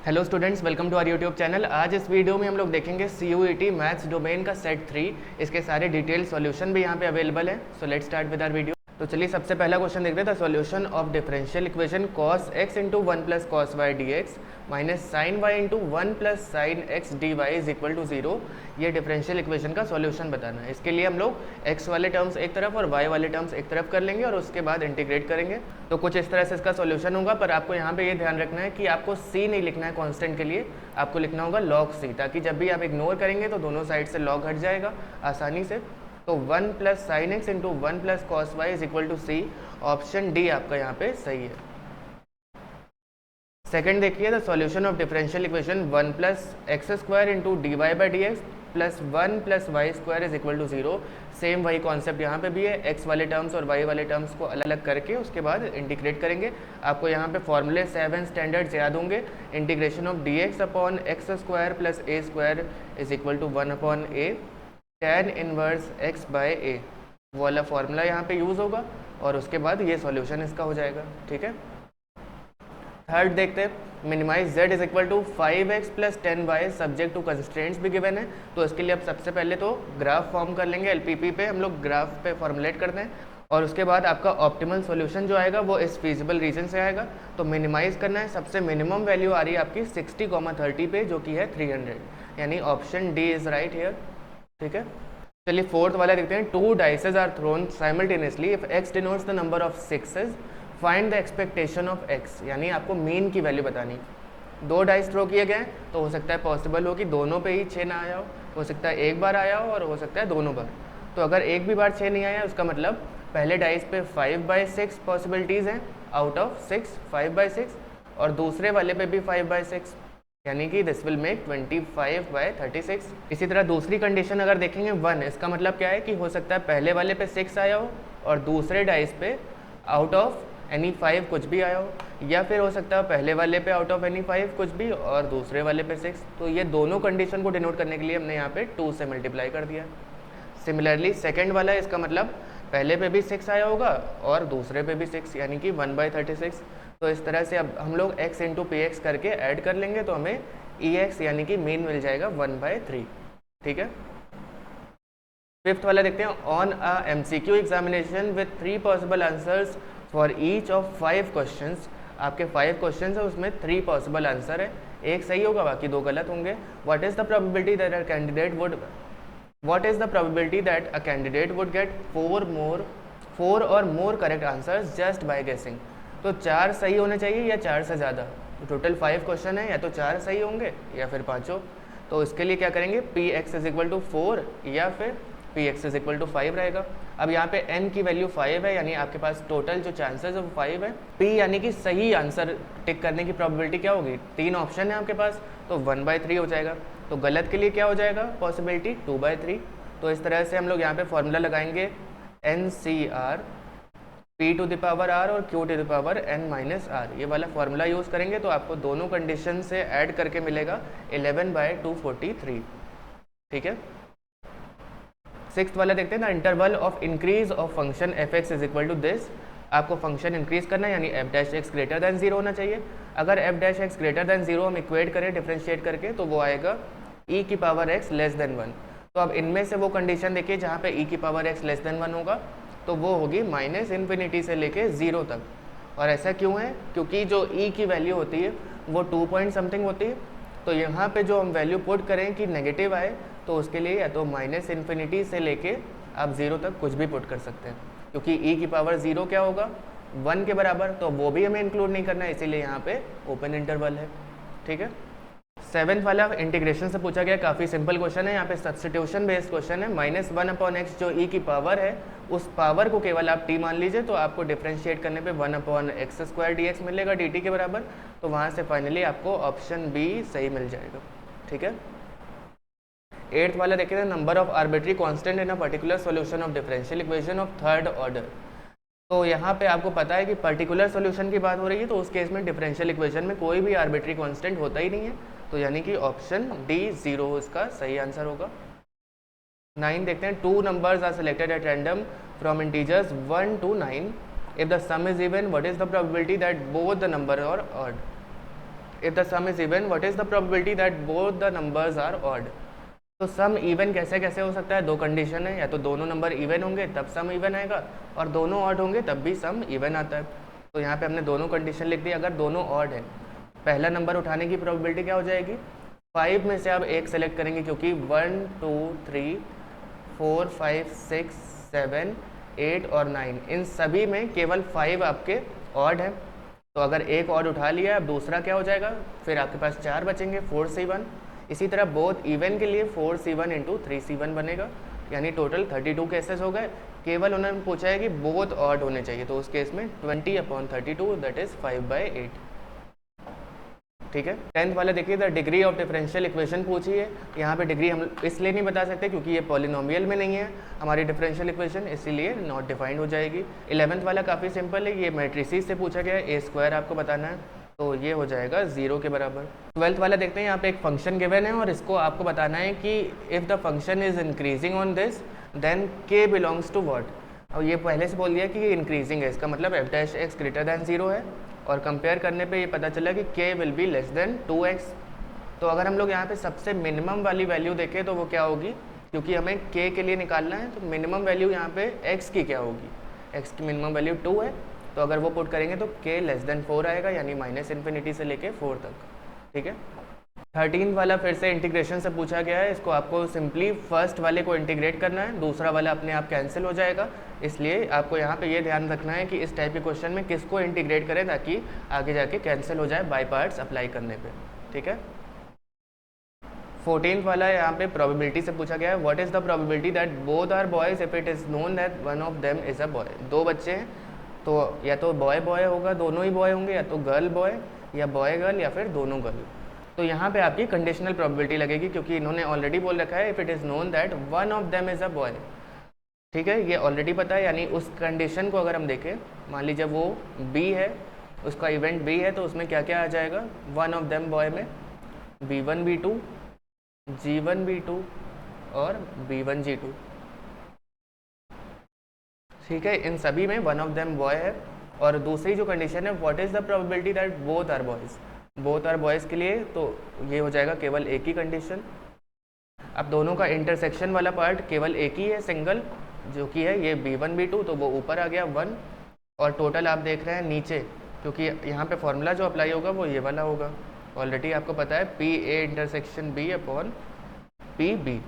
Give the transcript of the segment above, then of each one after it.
Hello students, welcome to our YouTube channel. आज इस video में हम लोग देखेंगे CUET मैथ्स डोमेन का सेट 3। इसके सारे डिटेल सॉल्यूशन भी यहाँ पे अवेलेबल है। So let's start with our video. तो चलिए सबसे पहला क्वेश्चन देखते हैं। The solution of differential equation cos x into one plus cos y d x minus sine y into one plus sine x d y is equal to 0। ये differential equation का solution बताना है। इसके लिए हम लोग x वाले terms एक तरफ और y वाले टर्म्स एक तरफ कर लेंगे और उसके बाद इंटीग्रेट करेंगे। तो कुछ इस तरह से इसका सॉल्यूशन होगा, पर आपको यहाँ पे ये ध्यान रखना है कि आपको c नहीं लिखना है कांस्टेंट के लिए, आपको लिखना होगा log c, ताकि जब भी आप इग्नोर करेंगे तो दोनों साइड से log हट जाएगा आसानी से। तो 1 plus sine x into one plus cos y is equal to C. Option D आपका यहाँ पे सही है। सेकंड देखिए, the solution of differential equation 1 plus x square into d y by d x plus 1 plus y square is equal to 0। Same वही concept यहाँ पे भी है। एक्स वाले टर्म्स और वाई वाले टर्म्स को अलग अलग करके उसके बाद इंटीग्रेट करेंगे। आपको यहाँ पे फॉर्मूले 7 स्टैंडर्ड्स याद होंगे। Integration of D X upon X square plus A square is equal to 1 upon A tan inverse x by A, वो वाला फॉर्मूला यहाँ पे यूज़ होगा और उसके बाद ये सॉल्यूशन इसका हो जाएगा। ठीक है। थर्ड देखते हैं, minimize z is equal to 5x plus 10y subject to constraints भी गिवन है। तो इसके लिए अब सबसे पहले तो ग्राफ फॉर्म कर लेंगे। LPP पे हम लोग ग्राफ पे फॉर्मुलेट करते हैं और उसके बाद आपका ऑप्टिमल सॉल्यूशन जो आएगा वो इस फीजिबल रीजन से आएगा। तो मिनिमाइज करना है। सबसे मिनिमम वैल्यू आ रही है आपकी 60,30 पे, जो कि है 300, यानी option D is right here. ठीक है। चलिए फोर्थ वाला देखते हैं। 2 dices are thrown simultaneously if x denotes the number of sixes find the expectation of x, यानी आपको मीन की वैल्यू बतानी। 2 डाइस थ्रो किए गए तो हो सकता है पॉसिबल हो कि दोनों पे ही 6 ना आया हो सकता है एक बार आया हो और हो सकता है दोनों बार। तो अगर एक भी बार 6 नहीं आया उसका मतलब पहले डाइस पे 5/6 पॉसिबिलिटीज़ हैं आउट ऑफ 6, 5/6, और दूसरे वाले पे भी 5/6, यानी कि दिस विल मेक 25/36। इसी तरह दूसरी कंडीशन अगर देखेंगे 1, इसका मतलब क्या है कि हो सकता है पहले वाले पे 6 आया हो और दूसरे डाइस पे आउट ऑफ एनी 5 कुछ भी आया हो, या फिर हो सकता है पहले वाले पे आउट ऑफ एनी 5 कुछ भी और दूसरे वाले पे 6। तो ये दोनों कंडीशन को डिनोट करने के लिए हमने यहाँ पे 2 से मल्टीप्लाई कर दिया। सिमिलरली सेकेंड वाला, इसका मतलब पहले पे भी 6 आया होगा और दूसरे पे भी 6, यानी कि 1/36। तो इस तरह से अब हम लोग x इंटू पी एक्स करके ऐड कर लेंगे तो हमें ex यानी कि मीन मिल जाएगा 1/3। ठीक है। फिफ्थ वाला देखते हैं। On a MCQ examination with 3 possible answers for each of 5 questions, आपके 5 क्वेश्चंस है उसमें 3 पॉसिबल आंसर है, एक सही होगा बाकी 2 गलत होंगे। What is the probability that a candidate would get 4 और more correct answers just by गेसिंग। तो 4 सही होने चाहिए या 4 से ज़्यादा। तो टोटल 5 क्वेश्चन है, या तो 4 सही होंगे या फिर 5। तो इसके लिए क्या करेंगे, Px इज इक्वल टू 4 या फिर Px इज इक्वल टू 5 रहेगा। अब यहाँ पे n की वैल्यू 5 है, यानी आपके पास टोटल जो चांसेस है वो 5 है। P यानी कि सही आंसर टिक करने की प्रोबेबिलिटी क्या होगी, 3 ऑप्शन है आपके पास, तो 1/3 हो जाएगा। तो गलत के लिए क्या हो जाएगा पॉसिबिलिटी 2/3। तो इस तरह से हम लोग यहाँ पे फॉर्मूला लगाएंगे NCR P to the power R और Q to the power N minus R, ये वाला फॉर्मूला यूज़ करेंगे तो आपको दोनों कंडीशन से ऐड करके मिलेगा 11/243। ठीक है। सिक्स्थ वाला देखते हैं ना, interval of increase of function f(x) is equal to this. आपको फंक्शन इंक्रीज करना है, यानी f'(x) ग्रेटर दैन 0 होना चाहिए। अगर f'(x) ग्रेटर दैन 0 हम इक्वेट करें डिफ्रेंशिएट करके तो वो आएगा e की पावर x लेस देन 1। तो अब इनमें से वो कंडीशन देखिए जहाँ पे e की पावर x लेस देन 1 होगा तो वो होगी -∞ से लेके 0 तक। और ऐसा क्यों है, क्योंकि जो e की वैल्यू होती है वो 2 पॉइंट समथिंग होती है। तो यहाँ पे जो हम वैल्यू पुट करें कि नेगेटिव आए तो उसके लिए या तो -∞ से लेके आप 0 तक कुछ भी पुट कर सकते हैं, क्योंकि e की पावर 0 क्या होगा 1 के बराबर, तो वो भी हमें इंक्लूड नहीं करना है, इसीलिए यहाँ पे ओपन इंटरवल है। ठीक है। 7th वाला इंटीग्रेशन से पूछा गया, काफ़ी सिंपल क्वेश्चन है। यहाँ पे सब्स्टिट्यूशन बेस्ड क्वेश्चन है। -1/x जो e की पावर है उस पावर को केवल आप t मान लीजिए, तो आपको डिफ्रेंशिएट करने पे 1/x² dx मिलेगा dt के बराबर। तो वहाँ से फाइनली आपको ऑप्शन बी सही मिल जाएगा। ठीक है। 8th वाला देखिए, number of arbitrary constant in a particular solution of differential equation of third order. तो यहाँ पे आपको पता है कि पर्टिकुलर सॉल्यूशन की बात हो रही है, तो उस केस में डिफरेंशियल इक्वेशन में कोई भी आर्बिट्री कांस्टेंट होता ही नहीं है, तो यानी कि ऑप्शन डी 0 इसका सही आंसर होगा। 9 देखते हैं। 2 numbers are selected at random from integers 1 to 9 if the sum is even what is the probability that both the number are odd. If the sum is even what is the probability that both the numbers are odd. तो sum even कैसे कैसे हो सकता है, दो condition है, या तो दोनों नंबर इवन होंगे तब सम इवन आएगा, और दोनों ऑड होंगे तब भी सम इवन आता है। तो यहाँ पे हमने दोनों कंडीशन लिख दी। अगर दोनों ऑड है, पहला नंबर उठाने की प्रोबेबिलिटी क्या हो जाएगी, 5 में से आप एक सेलेक्ट करेंगे, क्योंकि 1 2 3 4 5 6 7 8 और 9 इन सभी में केवल 5 आपके ऑड है। तो अगर एक ऑड उठा लिया, अब दूसरा क्या हो जाएगा, फिर आपके पास 4 बचेंगे, 4C1। इसी तरह बोथ इवन के लिए 4C1 इंटू 3C1 बनेगा, यानी टोटल 32 केसेस हो गए। केवल उन्होंने पूछा है कि बोथ ऑड होने चाहिए, तो उस केस में 20/32 दैट इज 5/8। ठीक है। 10th वाला देखिए, the degree of differential equation पूछी है। यहाँ पे डिग्री हम इसलिए नहीं बता सकते क्योंकि ये पॉलिनोमियल में नहीं है हमारी डिफरेंशियल इक्वेशन, इसीलिए नॉट डिफाइंड हो जाएगी। 11th वाला काफ़ी सिंपल है, ये मैट्रिसेस से पूछा गया है, a² आपको बताना है, तो ये हो जाएगा 0 के बराबर। 12th वाला देखते हैं, यहाँ पे एक फंक्शन गिवन है और इसको आपको बताना है कि if the function is increasing on this then k belongs to what. और ये पहले से बोल दिया कि ये इंक्रीजिंग है, इसका मतलब f' ग्रेटर दैन 0 है, और कंपेयर करने पे ये पता चला कि k will be less than 2x। तो अगर हम लोग यहाँ पे सबसे मिनिमम वाली वैल्यू देखें तो वो क्या होगी, क्योंकि हमें k के लिए निकालना है, तो मिनिमम वैल्यू यहाँ पे x की क्या होगी, x की मिनिमम वैल्यू 2 है, तो अगर वो पुट करेंगे तो k लेस देन 4 आएगा, यानी -∞ से लेके 4 तक। ठीक है। 13 वाला फिर से इंटीग्रेशन से पूछा गया है, इसको आपको सिंपली फर्स्ट वाले को इंटीग्रेट करना है, दूसरा वाला अपने आप कैंसिल हो जाएगा, इसलिए आपको यहाँ पे ये ध्यान रखना है कि इस टाइप के क्वेश्चन में किसको इंटीग्रेट करें ताकि आगे जाके कैंसिल हो जाए बाय पार्ट्स अप्लाई करने पे। ठीक है। 14th वाला यहाँ पे प्रोबेबिलिटी से पूछा गया है, what is the probability that both are boys if it is known that one of them is a boy. दो बच्चे हैं तो या तो बॉय बॉय होगा, दोनों ही बॉय होंगे, या तो गर्ल बॉय या बॉय गर्ल या फिर दोनों गर्ल। तो यहाँ पे आपकी कंडीशनल प्रोबेबिलिटी लगेगी, क्योंकि इन्होंने ऑलरेडी बोल रखा है if it is known that one of them is a boy. ठीक है, ये ऑलरेडी पता है, यानी उस कंडीशन को अगर हम देखें, मान लीजिए वो B है, उसका इवेंट B है, तो उसमें क्या क्या आ जाएगा, वन ऑफ देम बॉय में B1 B2 G1 B2 और B1 G2। ठीक है, इन सभी में वन ऑफ देम बॉय है। और दूसरी जो कंडीशन है, what is the probability that both are boys, both are boys के लिए तो ये हो जाएगा केवल एक ही कंडीशन। अब दोनों का इंटरसेक्शन वाला पार्ट केवल एक ही है, सिंगल, जो कि है ये B1 B2, तो वो ऊपर आ गया 1, और टोटल आप देख रहे हैं नीचे, क्योंकि यहाँ पे फॉर्मूला जो अप्लाई होगा वो ये वाला होगा, ऑलरेडी आपको पता है PA intersection B upon PB,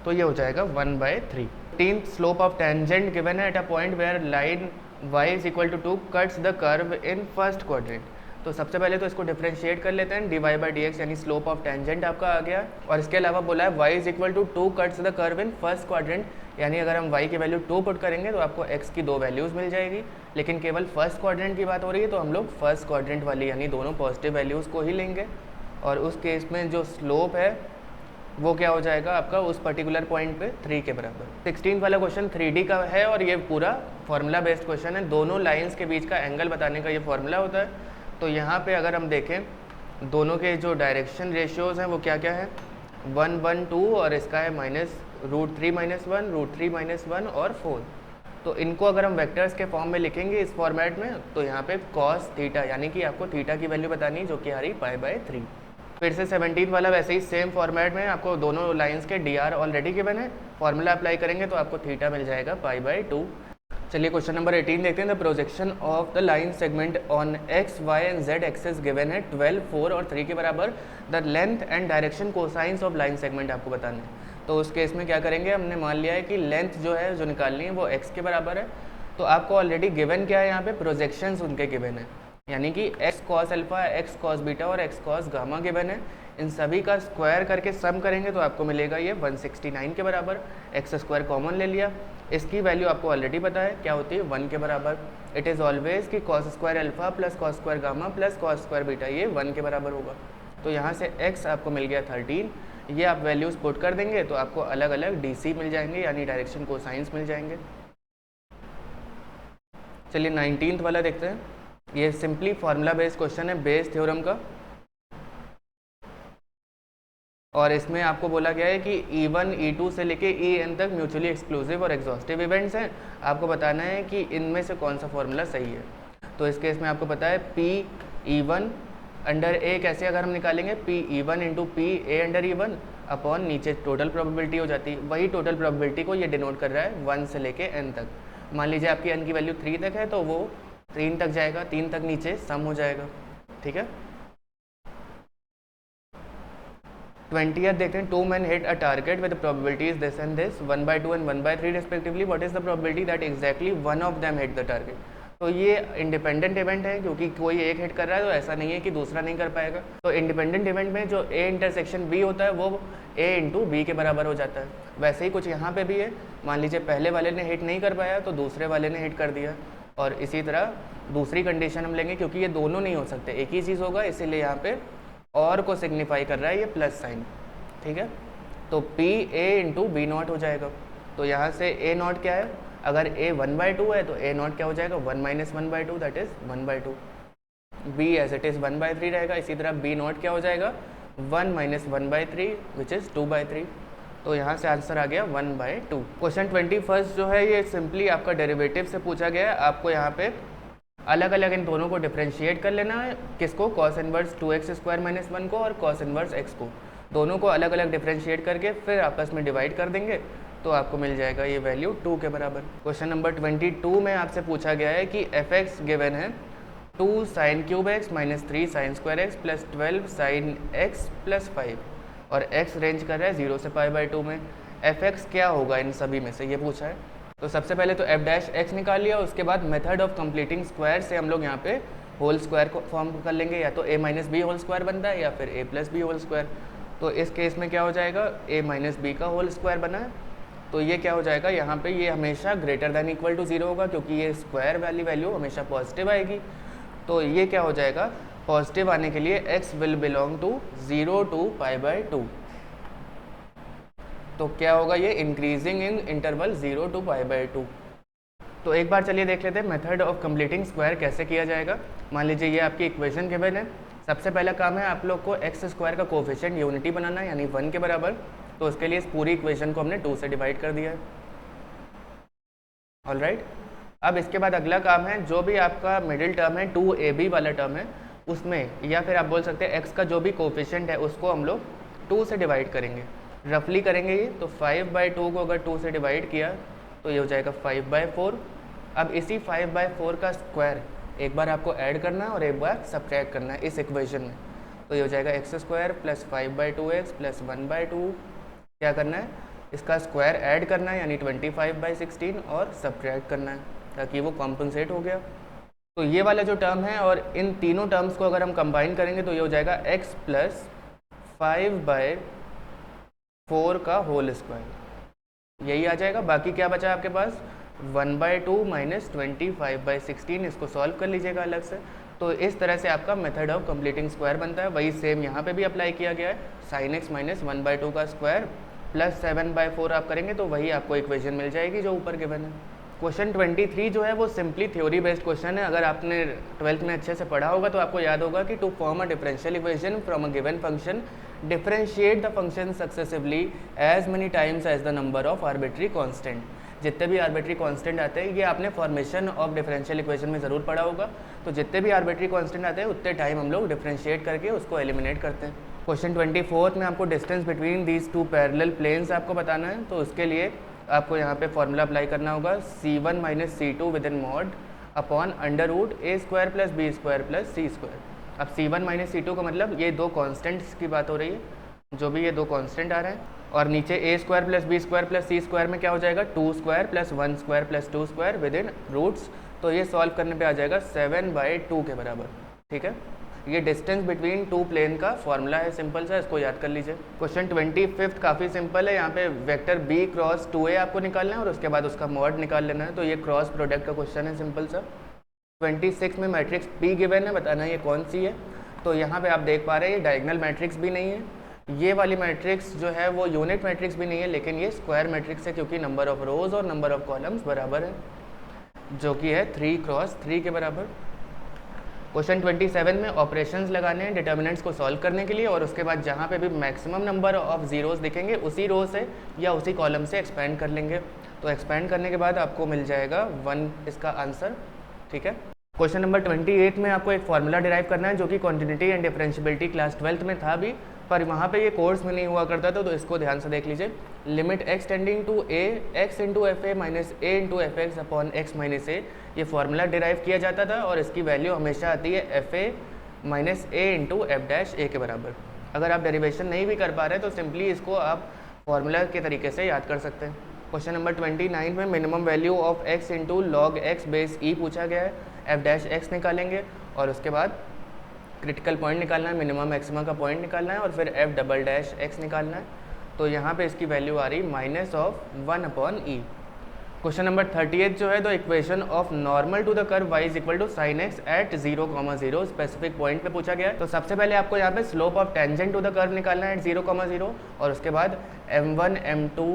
तो ये हो जाएगा 1/3। 13th slope of tangent given है at a point where line y is equal to 2 cuts the curve in first quadrant. तो सबसे पहले तो इसको डिफरेंशिएट कर लेते हैं, dy/dx यानी स्लोप ऑफ टेंजेंट आपका आ गया, और इसके अलावा बोला है y is equal to 2 cuts the curve in first quadrant, यानी अगर हम y की वैल्यू 2 पुट करेंगे तो आपको x की दो वैल्यूज़ मिल जाएगी, लेकिन केवल फर्स्ट क्वाड्रेंट की बात हो रही है तो हम लोग फर्स्ट क्वाड्रेंट वाली यानी दोनों पॉजिटिव वैल्यूज़ को ही लेंगे, और उस केस में जो स्लोप है वो क्या हो जाएगा आपका उस पर्टिकुलर पॉइंट पे 3 के बराबर। 16 वाला क्वेश्चन 3D का है और ये पूरा फार्मूला बेस्ड क्वेश्चन है, दोनों लाइंस के बीच का एंगल बताने का ये फार्मूला होता है। तो यहाँ पे अगर हम देखें दोनों के जो डायरेक्शन रेशियोज़ हैं वो क्या क्या है, 1 1 2 और इसका है -√3 - 1 √3 - 1 और 4। तो इनको अगर हम वेक्टर्स के फॉर्म में लिखेंगे इस फॉर्मेट में, तो यहाँ पे cos थीटा यानी कि आपको थीटा की वैल्यू बतानी है जो कि आ रही π/3। फिर से 17 वाला वैसे ही सेम फॉर्मेट में आपको दोनों लाइंस के dr ऑलरेडी गिवन है, फॉर्मूला अप्लाई करेंगे तो आपको थीटा मिल जाएगा π/2। चलिए क्वेश्चन नंबर 18 देखते हैं। The projection of the line segment on x, y and z axes given है 12, 4 और 3 के बराबर। The length and direction cosines of line segment आपको बताना है। तो उस केस में क्या करेंगे, हमने मान लिया है कि लेंथ जो है जो निकालनी है वो x के बराबर है, तो आपको ऑलरेडी गिवन क्या है यहाँ पे, प्रोजेक्शंस उनके गिवन है, यानी कि x cos alpha, x cos beta और x cos गामा गिवन है। इन सभी का स्क्वायर करके सम करेंगे तो आपको मिलेगा ये 169 के बराबर। x² कॉमन ले लिया, इसकी वैल्यू आपको ऑलरेडी पता है क्या होती है 1 के बराबर। इट इज़ ऑलवेज कि cos² alpha plus cos² gamma plus cos² beta ये 1 के बराबर होगा। तो यहाँ से x आपको मिल गया 13, ये आप वैल्यूज़ पुट कर देंगे तो आपको अलग अलग DC मिल जाएंगे यानी डायरेक्शन कोसाइंस मिल जाएंगे। चलिए 19th वाला देखते हैं। ये सिंपली फार्मूला बेस्ड क्वेश्चन है बेस थ्योरम का, और इसमें आपको बोला गया है कि E1 E2 से लेके En तक म्यूचुअली एक्सक्लूसिव और एग्जॉस्टिव इवेंट्स हैं। आपको बताना है कि इनमें से कौन सा फार्मूला सही है। तो इस केस में आपको पता है P E1 अंडर ए कैसे अगर हम निकालेंगे P E one into P A under E one upon नीचे टोटल प्रोबेबिलिटी हो जाती है, वही टोटल प्रोबेबिलिटी को ये डिनोट कर रहा है 1 से लेके n तक। मान लीजिए आपकी n की वैल्यू 3 तक है तो वो 3 तक जाएगा, 3 तक नीचे सम हो जाएगा, ठीक है। 20th देखते हैं, 2 men hit a target with the probabilities this and this 1/2 and 1/3 respectively, what is the probability that exactly one of them hit the target। तो ये इंडिपेंडेंट इवेंट है, क्योंकि कोई एक हिट कर रहा है तो ऐसा नहीं है कि दूसरा नहीं कर पाएगा। तो इंडिपेंडेंट इवेंट में जो ए इंटरसेक्शन बी होता है वो ए इंटू बी के बराबर हो जाता है। वैसे ही कुछ यहाँ पे भी है, मान लीजिए पहले वाले ने हिट नहीं कर पाया तो दूसरे वाले ने हिट कर दिया, और इसी तरह दूसरी कंडीशन हम लेंगे, क्योंकि ये दोनों नहीं हो सकते, एक ही चीज़ होगा, इसीलिए यहाँ पे और को सिग्निफाई कर रहा है ये प्लस साइन, ठीक है। तो P A into B not हो जाएगा। तो यहाँ से ए नॉट क्या है, अगर a 1/2 है तो a नॉट क्या हो जाएगा 1 - 1/2 that is 1/2। b as it is 1/3 रहेगा। इसी तरह b नॉट क्या हो जाएगा 1 - 1/3 विच इज 2/3। तो यहाँ से आंसर आ गया 1/2। क्वेश्चन 21 जो है ये सिंपली आपका डेरिवेटिव से पूछा गया है। आपको यहाँ पे अलग अलग इन दोनों को डिफ्रेंशिएट कर लेना है। किसको, cos इनवर्स 2x² - 1 को और cos इनवर्स x को, दोनों को अलग अलग डिफ्रेंशिएट करके फिर आपस में डिवाइड कर देंगे तो आपको मिल जाएगा ये वैल्यू 2 के बराबर। क्वेश्चन नंबर 22 में आपसे पूछा गया है कि f(x) गिवन है 2 sin cube x - 3 sin square x plus 12 sin x plus 5, और x रेंज कर रहा है 0 से π/2 में। f(x) क्या होगा इन सभी में से, ये पूछा है। तो सबसे पहले तो f' निकाल लिया, उसके बाद मेथड ऑफ कंप्लीटिंग स्क्वायर से हम लोग यहाँ पे होल स्क्वायर को फॉर्म कर लेंगे, या तो a - b होल स्क्वायर बनता है या फिर a + b होल स्क्वायर। तो इस केस में क्या हो जाएगा, a - b का होल स्क्वायर बना है, तो ये क्या हो जाएगा, यहाँ पे ये हमेशा ग्रेटर दैन इक्वल टू 0 होगा, क्योंकि ये स्क्वायर वाली वैल्यू हमेशा पॉजिटिव आएगी। तो ये क्या हो जाएगा, पॉजिटिव आने के लिए x will belong to 0 to π/2। तो क्या होगा, ये इंक्रीजिंग इन इंटरवल 0 to π/2। तो एक बार चलिए देख लेते हैं मेथड ऑफ कंप्लीटिंग स्क्वायर कैसे किया जाएगा। मान लीजिए ये आपकी इक्वेशन गिवन है। सबसे पहला काम है आप लोग को x² का कोफिशिएंट यूनिटी बनाना है, यानी 1 के बराबर। तो उसके लिए इस पूरी इक्वेशन को हमने 2 से डिवाइड कर दिया है। ऑलराइट, अब इसके बाद अगला काम है, जो भी आपका मिडिल टर्म है 2ab वाला टर्म है उसमें, या फिर आप बोल सकते हैं x का जो भी कोफिशिएंट है उसको हम लोग 2 से डिवाइड करेंगे। रफली करेंगे ये, तो 5/2 को अगर 2 से डिवाइड किया तो ये हो जाएगा 5/4। अब इसी 5/4 का स्क्वायर एक बार आपको ऐड करना है और एक बार सब्ट्रैक्ट करना है इस इक्वेशन में। तो ये हो जाएगा x² प्लस 5/2x प्लस 1/2। क्या करना है, इसका स्क्वायर ऐड करना है, यानी 25/16, और सब्ट्रैक्ट करना है ताकि वो कॉम्पनसेट हो गया। तो ये वाला जो टर्म है, और इन तीनों टर्म्स को अगर हम कंबाइन करेंगे तो ये हो जाएगा x प्लस 5/4 का होल स्क्वायर, यही आ जाएगा। बाकी क्या बचा आपके पास, 1/2 माइनस 25/16, इसको सॉल्व कर लीजिएगा अलग से। तो इस तरह से आपका मेथड ऑफ कंप्लीटिंग स्क्वायर बनता है। वही सेम यहाँ पे भी अप्लाई किया गया है, sin x माइनस 1/2 का स्क्वायर प्लस 7/4 आप करेंगे तो वही आपको इक्वेशन मिल जाएगी जो ऊपर गिवन है। क्वेश्चन 23 जो है वो सिंपली थ्योरी बेस्ड क्वेश्चन है। अगर आपने 12th में अच्छे से पढ़ा होगा तो आपको याद होगा कि to form a differential equation from a given function differentiate the function successively as many times as the number of arbitrary constant. जितने भी आर्बिट्री कांस्टेंट आते हैं, ये आपने फॉर्मेशन ऑफ डिफरेंशियल इक्वेशन में ज़रूर पढ़ा होगा। तो जितने भी आर्बिट्री कांस्टेंट आते हैं उतने टाइम हम लोग डिफरेंशिएट करके उसको एलिमिनेट करते हैं। क्वेश्चन 24 में आपको distance between these two parallel planes आपको बताना है। तो उसके लिए आपको यहाँ पे फॉर्मूला अप्लाई करना होगा, c1 minus c2 within mod upon under root a² plus b² plus c²। अब c1 माइनस c2 का मतलब ये दो कॉन्स्टेंट्स की बात हो रही है, जो भी ये दो कांस्टेंट आ रहे हैं, और नीचे a² plus b² plus c² में क्या हो जाएगा 2² plus 1² plus 2² within roots. तो ये सॉल्व करने पे आ जाएगा 7/2 के बराबर। ठीक है, ये डिस्टेंस बिटवीन टू प्लेन का फॉर्मूला है, सिंपल सा, इसको याद कर लीजिए। क्वेश्चन 25 काफ़ी सिंपल है। यहाँ पे वेक्टर b क्रॉस 2a आपको निकालना है और उसके बाद उसका मॉड निकाल लेना है। तो ये क्रॉस प्रोडक्ट का क्वेश्चन है, सिंपल सा। 26 में मैट्रिक्स p गिवन है, बताना है ये कौन सी है। तो यहाँ पे आप देख पा रहे हैं ये डायगोनल मैट्रिक्स भी नहीं है, ये वाली मैट्रिक्स जो है वो यूनिट मैट्रिक्स भी नहीं है, लेकिन ये स्क्वायर मैट्रिक्स है, क्योंकि नंबर ऑफ रोज और नंबर ऑफ कॉलम्स बराबर है, जो कि है 3 क्रॉस 3 के बराबर। क्वेश्चन 27 में ऑपरेशंस लगाने हैं डिटर्मिनेंट्स को सॉल्व करने के लिए, और उसके बाद जहाँ पे भी मैक्सिमम नंबर ऑफ जीरोस दिखेंगे उसी रो से या उसी कॉलम से एक्सपेंड कर लेंगे। तो एक्सपेंड करने के बाद आपको मिल जाएगा 1 इसका आंसर। ठीक है, क्वेश्चन नंबर 28 में आपको एक फार्मूला डिराइव करना है जो कि continuity and differentiability class 12th में था भी, पर वहाँ पे ये कोर्स में नहीं हुआ करता था, तो इसको ध्यान से देख लीजिए। Limit x tending to a x into F A minus A into F X upon X minus A, ये फार्मूला डिराइव किया जाता था और इसकी वैल्यू हमेशा आती है F A minus A into F dash A के बराबर। अगर आप डेरिवेशन नहीं भी कर पा रहे तो सिंपली इसको आप फार्मूला के तरीके से याद कर सकते हैं। क्वेश्चन नंबर 29 में minimum value of x into log X base E पूछा गया है। एफ डैश एक्स निकालेंगे और उसके बाद क्रिटिकल पॉइंट निकालना है, मिनिमम मैक्सिमा का पॉइंट निकालना है और फिर एफ डबल डैश एक्स निकालना है। तो यहाँ पे इसकी वैल्यू आ रही minus of 1 upon E. Question number 38 जो है, the equation of normal to the curve y is equal to sine x at 0,0 specific point पे पूछा गया है। तो सबसे पहले आपको यहाँ पे slope of tangent to the curve निकालना है एट 0,0 और उसके बाद m1 m2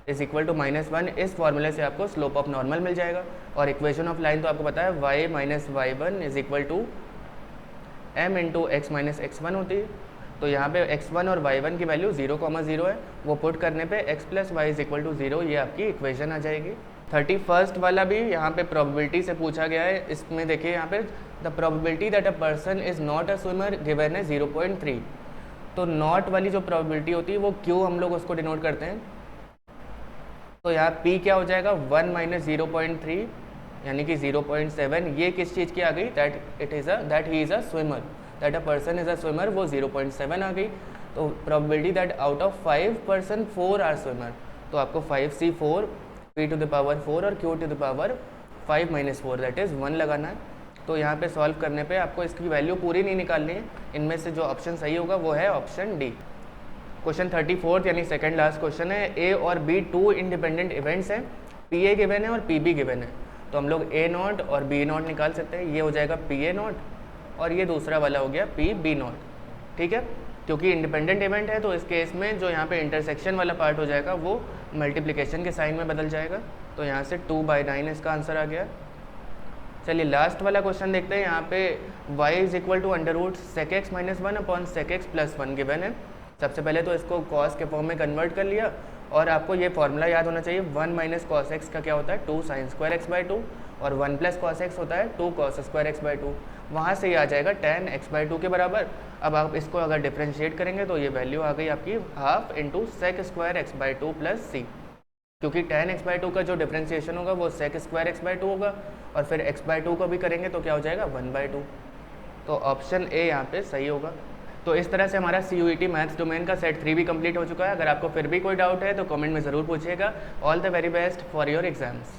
is equal to -1, इस फॉर्मूले से आपको स्लोप ऑफ नॉर्मल मिल जाएगा। और इक्वेशन ऑफ लाइन तो आपको पता है y minus y1 is equal to m into x minus x1 होती है। तो यहाँ पे x1 और y1 की वैल्यू 0,0 है, वो पुट करने पे x plus y is equal to 0, ये आपकी इक्वेशन आ जाएगी। 31st वाला भी यहाँ पे प्रोबेबिलिटी से पूछा गया है। इसमें देखिए यहाँ पे the probability that a person is not a swimmer given है 0.3। तो नॉट वाली जो प्रोबेबिलिटी होती है वो क्यों हम लोग उसको डिनोट करते हैं, तो यहाँ p क्या हो जाएगा 1 माइनस 0.3 यानी कि 0.7। ये किस चीज़ की आ गई, that he is a swimmer, that a person is a swimmer, वो 0.7 आ गई। तो probability that out of 5 person 4 are swimmer, तो आपको 5c4 p to the power 4 और q to the power 5 minus 4 that is 1 लगाना है। तो यहाँ पे सॉल्व करने पे आपको इसकी वैल्यू पूरी नहीं निकालनी है, इनमें से जो ऑप्शन सही होगा वो है ऑप्शन डी। क्वेश्चन 34 यानी सेकंड लास्ट क्वेश्चन है। ए और बी 2 इंडिपेंडेंट इवेंट्स हैं, पी ए गिवन है और पी बी गिवन है। तो हम लोग ए नॉट और बी नॉट निकाल सकते हैं, ये हो जाएगा पी ए नॉट और ये दूसरा वाला हो गया पी बी नॉट। ठीक है, क्योंकि इंडिपेंडेंट इवेंट है तो इस केस में जो यहाँ पे इंटरसेक्शन वाला पार्ट हो जाएगा वो मल्टीप्लिकेशन के साइन में बदल जाएगा। तो यहाँ से 2/9 इसका आंसर आ गया। चलिए लास्ट वाला क्वेश्चन देखते हैं। यहाँ पे y is equal to under root sec x minus 1 upon sec x plus 1 given है। सबसे पहले तो इसको कॉस के फॉर्म में कन्वर्ट कर लिया और आपको ये फॉर्मूला याद होना चाहिए, 1 माइनस कॉस एक्स का क्या होता है 2 साइन स्क्वायर एक्स बाई 2 और 1 प्लस कॉस एक्स होता है 2 कॉस स्क्वायर एक्स बाई 2। वहाँ से ये आ जाएगा tan x बाई 2 के बराबर। अब आप इसको अगर डिफ्रेंशिएट करेंगे तो ये वैल्यू आ गई आपकी half into sec square X by 2 plus C, क्योंकि tan x बाई 2 का जो डिफ्रेंशिएशन होगा वो सेक स्क्वायर एक्स बाई 2 होगा और फिर x बाई 2 को भी करेंगे तो क्या हो जाएगा 1/2। तो ऑप्शन ए यहाँ पे सही होगा। तो इस तरह से हमारा CUET मैथ्स डोमेन का सेट 3 भी कंप्लीट हो चुका है। अगर आपको फिर भी कोई डाउट है तो कमेंट में ज़रूर पूछिएगा। All the very best for your exams.